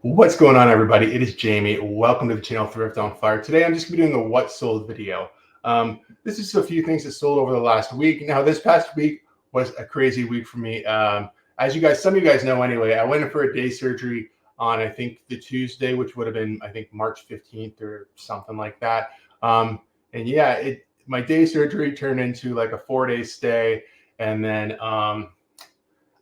What's going on, everybody? It is Jamie. Welcome to the channel Thrift on Fire. Today I'm just going to be doing a what sold video. This is a few things that sold over the last week. Now, this past week was a crazy week for me. As you guys, some of you guys know anyway, I went in for a day surgery on, I think, the Tuesday, which would have been, I think, March 15th or something like that. And yeah, my day surgery turned into like a 4-day stay. And then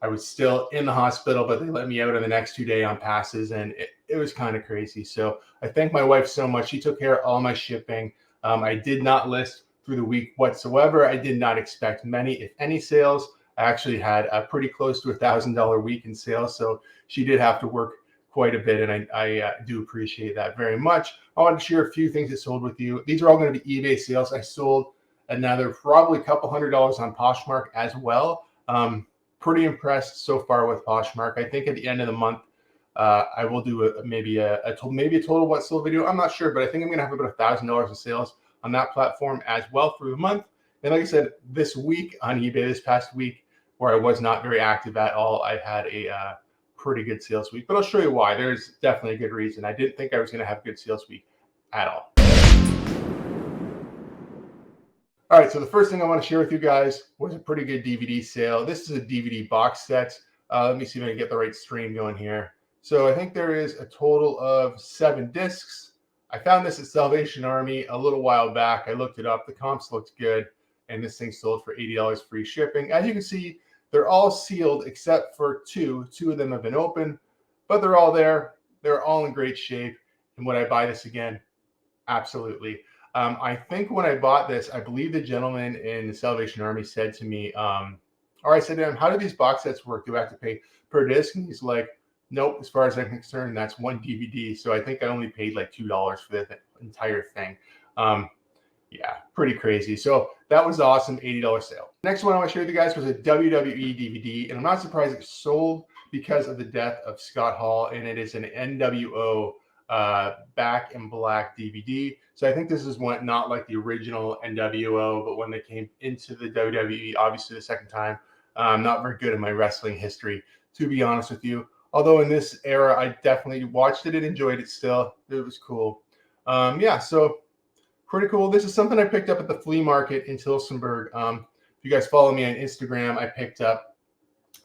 I was still in the hospital, but they let me out on the next 2 days on passes, and it was kind of crazy. So I thank my wife so much. She took care of all my shipping. I did not list through the week whatsoever. I did not expect many, if any, sales. I actually had a pretty close to $1,000 week in sales, so she did have to work quite a bit, and I do appreciate that very much. I want to share a few things that sold with you. These are all going to be eBay sales. I sold another probably a couple $100 on Poshmark as well. Pretty impressed so far with Poshmark. I think at the end of the month, I will do maybe a total what sold video. I'm not sure, but I think I'm going to have about $1,000 in sales on that platform as well through the month. And like I said, this week on eBay, this past week, where I was not very active at all, I had a pretty good sales week. But I'll show you why. There's definitely a good reason. I didn't think I was going to have a good sales week at all. All right, so the first thing I want to share with you guys was a pretty good DVD sale. This is a DVD box set. Let me see if I can get the right stream going here. So I think there is a total of 7 discs. I found this at Salvation Army a little while back. I looked it up. The comps looked good, and this thing sold for $80 free shipping. As you can see, they're all sealed except for 2. 2 of them have been open, but they're all there. They're all in great shape. And would I buy this again? Absolutely. I think when I bought this, I believe the gentleman in the Salvation Army said to me, or I said to him, how do these box sets work? Do I have to pay per disc? And he's like, nope, as far as I'm concerned, that's 1 DVD. So I think I only paid like $2 for the entire thing. Yeah, pretty crazy. So that was awesome, $80 sale. Next one I want to share with you guys was a WWE DVD. And I'm not surprised it sold because of the death of Scott Hall. And it is an NWO Back in Black DVD. So I think this is one not like the original NWO, but when they came into the WWE, obviously the second time. I'm not very good in my wrestling history, to be honest with you. Although in this era, I definitely watched it and enjoyed it still. It was cool. Yeah, so pretty cool. This is something I picked up at the flea market in Tillsonburg. If you guys follow me on Instagram, I picked up,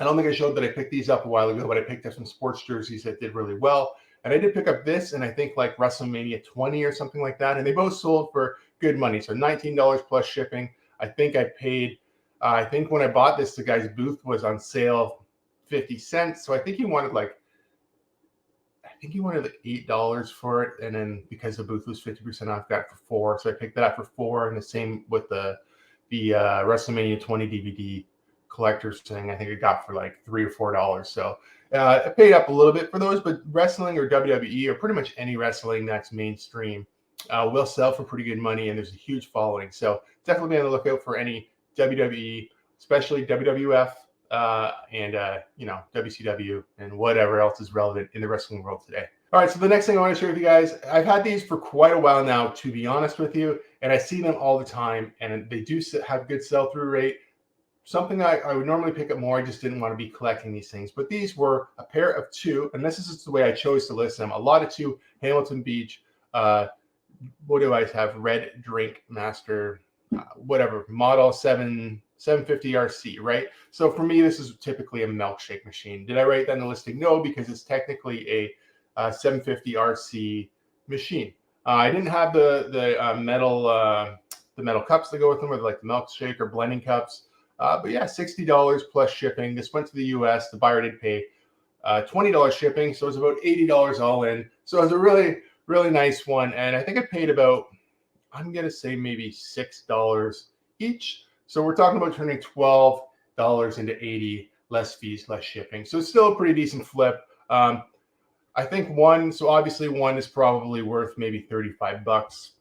I don't think I showed that I picked these up a while ago, but I picked up some sports jerseys that did really well. And I did pick up this, and I think like WrestleMania 20 or something like that. And they both sold for good money. So $19 plus shipping. I think I paid, I think when I bought this, the guy's booth was on sale 50 cents. So I think he wanted like $8 for it. And then because the booth was 50% off, got it for 4. So I picked that up for 4. And the same with the WrestleMania 20 DVD collector's thing. I think it got for like $3 or $4. So I paid up a little bit for those, but wrestling or WWE or pretty much any wrestling that's mainstream will sell for pretty good money, and there's a huge following. So definitely be on the lookout for any WWE, especially WWF and WCW and whatever else is relevant in the wrestling world today. All right, so the next thing I want to share with you guys, I've had these for quite a while now, to be honest with you, and I see them all the time, and they do have good sell-through rate. Something I would normally pick up more. I just didn't want to be collecting these things. But these were a pair of 2, and this is just the way I chose to list them. A lot of 2 Hamilton Beach. What do I have? Red Drink Master, whatever, model 750 RC, right? So for me, this is typically a milkshake machine. Did I write that in the listing? No, because it's technically a 750 RC machine. I didn't have the metal cups that go with them, or like the milkshake or blending cups. But yeah, $60 plus shipping. This went to the US. The buyer did pay $20 shipping, so it was about $80 all in. So it was a really, really nice one. And I think I paid about, I'm going to say maybe $6 each. So we're talking about turning $12 into $80, less fees, less shipping. So it's still a pretty decent flip. I think so obviously one is probably worth maybe $35.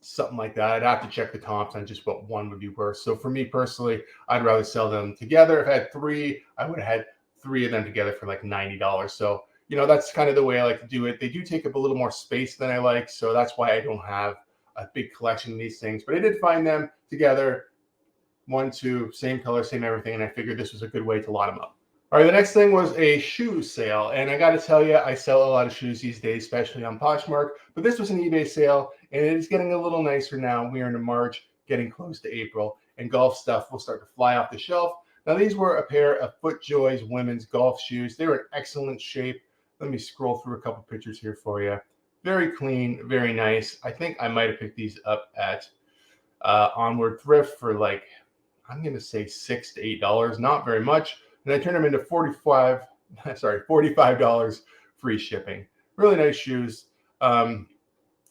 Something like that. I'd have to check the comps on just what one would be worth. So for me personally, I'd rather sell them together. If I had 3, I would have had 3 of them together for like $90. So, that's kind of the way I like to do it. They do take up a little more space than I like. So that's why I don't have a big collection of these things. But I did find them together, 1, 2, same color, same everything. And I figured this was a good way to lot them up. All right, the next thing was a shoe sale. And I got to tell you, I sell a lot of shoes these days, especially on Poshmark. But this was an eBay sale, and it is getting a little nicer now. We are into March, getting close to April, and golf stuff will start to fly off the shelf. Now, these were a pair of FootJoy's women's golf shoes. They were in excellent shape. Let me scroll through a couple pictures here for you. Very clean, very nice. I think I might have picked these up at Onward Thrift for like, I'm going to say $6 to $8, not very much. And I turned them into $45 free shipping. Really nice shoes.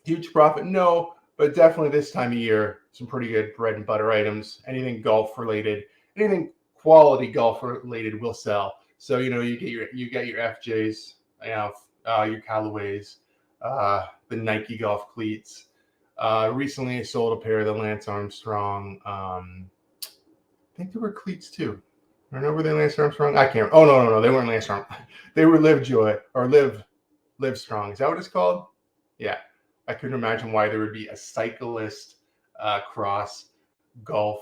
Huge profit? No, but definitely this time of year, some pretty good bread and butter items. Anything golf related, anything quality golf related will sell. So, you know, you get your FJs, your Callaways, the Nike golf cleats. Recently I sold a pair of the Lance Armstrong. I think they were cleats too. I don't know, were they Lance Armstrong? I can't. Oh no, they weren't Lance Armstrong. They were Live Strong. Is that what it's called? Yeah. I couldn't imagine why there would be a cyclist cross golf.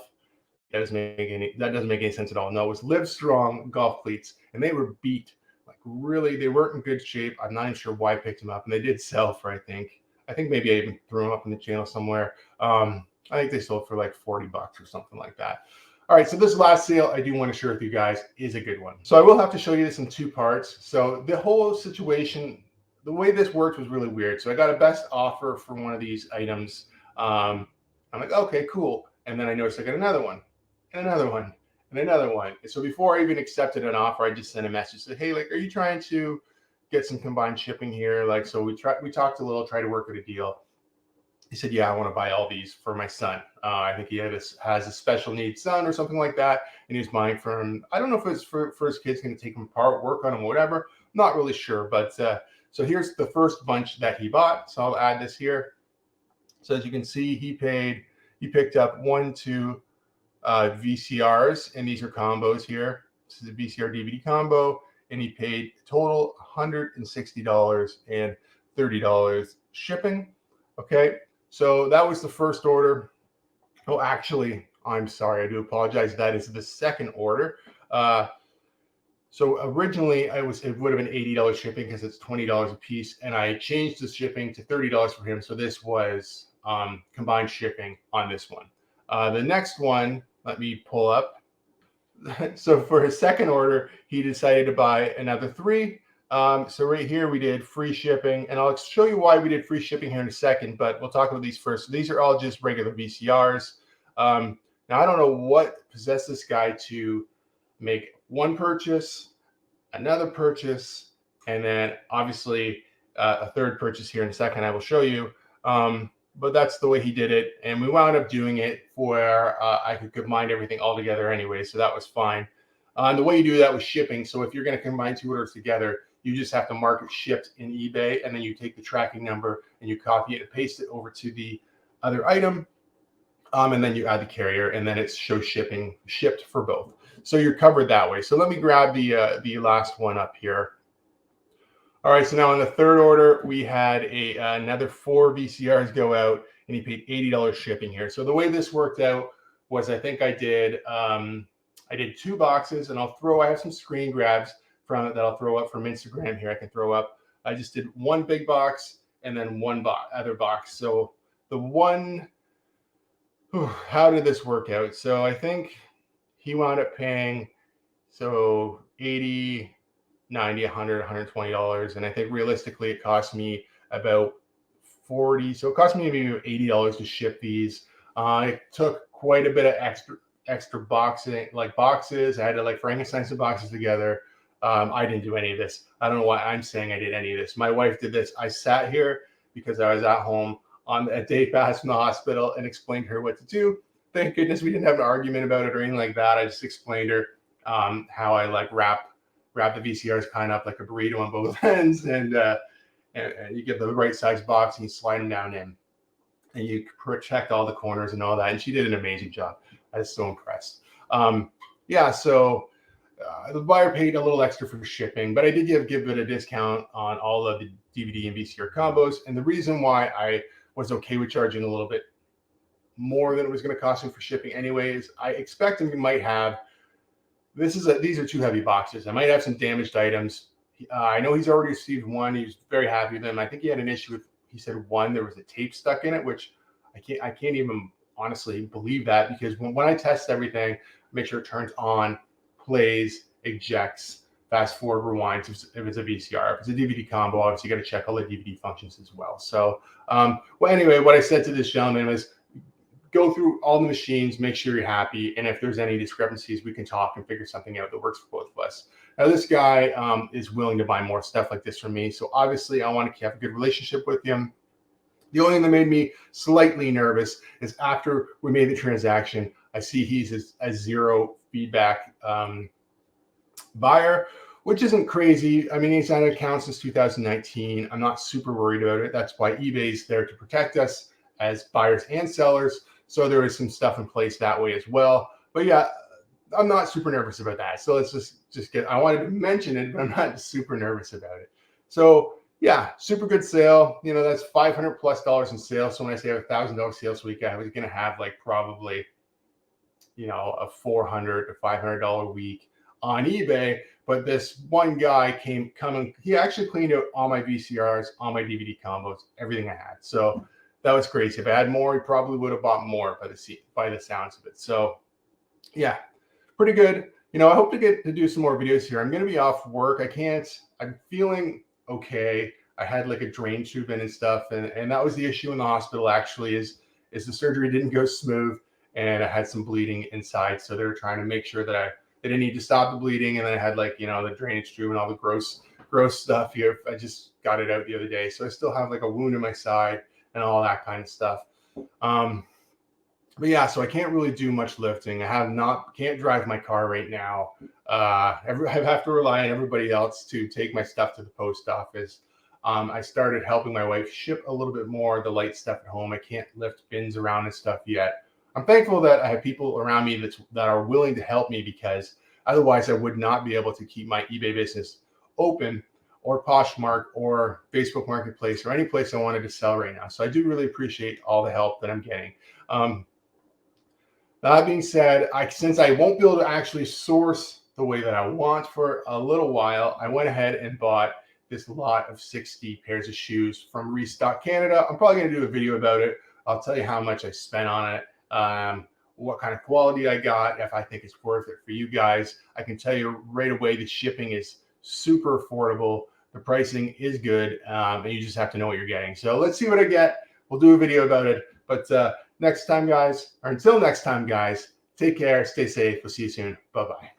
That doesn't make any sense at all. No, it was Live Strong golf cleats, and they were beat. Like really, they weren't in good shape. I'm not even sure why I picked them up, and they did sell for I think maybe I even threw them up in the channel somewhere. I think they sold for like $40 or something like that. All right, so this last sale I do want to share with you guys is a good one. So I will have to show you this in two parts. So the whole situation, the way this worked was really weird. So I got a best offer for one of these items. I'm like, okay, cool. And then I noticed I got another one, and another one, and another one. And so before I even accepted an offer, I just sent a message, said, hey, like, are you trying to get some combined shipping here? Like, so we talked a little, tried to work out a deal. He said, yeah, I want to buy all these for my son. I think he has a special needs son or something like that. And he's buying from, I don't know if it's for his kids, going to take them apart, work on them, whatever. Not really sure. But so here's the first bunch that he bought. So I'll add this here. So as you can see, he picked up 2 VCRs, and these are combos here. This is a VCR DVD combo, and he paid total $160 and $30 shipping. Okay. So that was the first order. Oh, actually, I'm sorry. I do apologize. That is the second order. So originally it would have been $80 shipping because it's $20 a piece. And I changed the shipping to $30 for him. So this was combined shipping on this one. The next one, let me pull up. So for his second order, he decided to buy another 3. So right here we did free shipping, and I'll show you why we did free shipping here in a second, but we'll talk about these first. So these are all just regular VCRs. Now I don't know what possessed this guy to make one purchase, another purchase, and then obviously a third purchase here in a second. I will show you. But that's the way he did it, and we wound up doing it where I could combine everything all together anyway, so that was fine. The way you do that was shipping. So if you're going to combine 2 orders together, you just have to mark it shipped in eBay, and then you take the tracking number and you copy it and paste it over to the other item, and then you add the carrier, and then it shows shipped for both. So you're covered that way. So let me grab the last one up here. All right, so now in the third order, we had another 4 VCRs go out, and he paid $80 shipping here. So the way this worked out was I think I did 2 boxes, and I have some screen grabs from it that I'll throw up from Instagram here. I can throw up. I just did 1 big box and then 1 other box. So the one, how did this work out? So I think he wound up paying, so 80, 90, 100, $120. And I think realistically it cost me about 40. So it cost me maybe $80 to ship these. It took quite a bit of extra boxes. I had to Frankenstein some boxes together. I didn't do any of this. I don't know why I'm saying I did any of this. My wife did this. I sat here because I was at home on a day past from the hospital and explained to her what to do. Thank goodness we didn't have an argument about it or anything like that. I just explained her how I wrap the VCRs kind of like a burrito on both ends, and you get the right size box and you slide them down in, and you protect all the corners and all that. And she did an amazing job. I was so impressed. So the buyer paid a little extra for shipping, but I did give it a discount on all of the DVD and VCR combos. And the reason why I was okay with charging a little bit more than it was going to cost him for shipping anyways, I expect him might have these are 2 heavy boxes. I might have some damaged items. I know he's already received one. He's very happy with them. I think he had an issue with, he said one, there was a tape stuck in it, which I can't even honestly believe that, because when I test everything, make sure it turns on, plays, ejects, fast forward, rewinds if it's a VCR. If it's a DVD combo, obviously you got to check all the DVD functions as well. So, well, anyway, what I said to this gentleman was, go through all the machines, make sure you're happy, and if there's any discrepancies, we can talk and figure something out that works for both of us. Now, this guy is willing to buy more stuff like this from me, so obviously I want to have a good relationship with him. The only thing that made me slightly nervous is after we made the transaction, I see he's a 0 feedback buyer, which isn't crazy. I mean, he's had an account since 2019. I'm not super worried about it. That's why eBay's there to protect us as buyers and sellers. So there is some stuff in place that way as well. But yeah, I'm not super nervous about that. So let's just get, I wanted to mention it, but I'm not super nervous about it. So yeah, super good sale. You know, that's $500+ in sales. So when I say I have $1,000 sales week, I was going to have like probably, you know, a $400 to $500 week on eBay. But this one guy he actually cleaned out all my VCRs, all my DVD combos, everything I had. So that was crazy. If I had more, he probably would have bought more by the sounds of it. So yeah, pretty good. You know, I hope to get to do some more videos here. I'm going to be off work. I'm feeling okay. I had like a drain tube in and stuff. And that was the issue in the hospital actually, is the surgery didn't go smooth and I had some bleeding inside. So they were trying to make sure that they didn't need to stop the bleeding. And then I had like, you know, the drainage tube and all the gross stuff here. I just got it out the other day. So I still have like a wound in my side and all that kind of stuff. But yeah, so I can't really do much lifting. Can't drive my car right now. I have to rely on everybody else to take my stuff to the post office. I started helping my wife ship a little bit more of the light stuff at home. I can't lift bins around and stuff yet. I'm thankful that I have people around me that are willing to help me, because otherwise I would not be able to keep my eBay business open, or Poshmark or Facebook Marketplace, or any place I wanted to sell right now. So I do really appreciate all the help that I'm getting. That being said, since I won't be able to actually source the way that I want for a little while, I went ahead and bought this lot of 60 pairs of shoes from Restock Canada. I'm probably going to do a video about it. I'll tell you how much I spent on it, what kind of quality I got, if I think it's worth it for you guys. I can tell you right away, the shipping is super affordable. The pricing is good, and you just have to know what you're getting. So let's see what I get. We'll do a video about it. But until next time, guys, take care, stay safe. We'll see you soon. Bye-bye.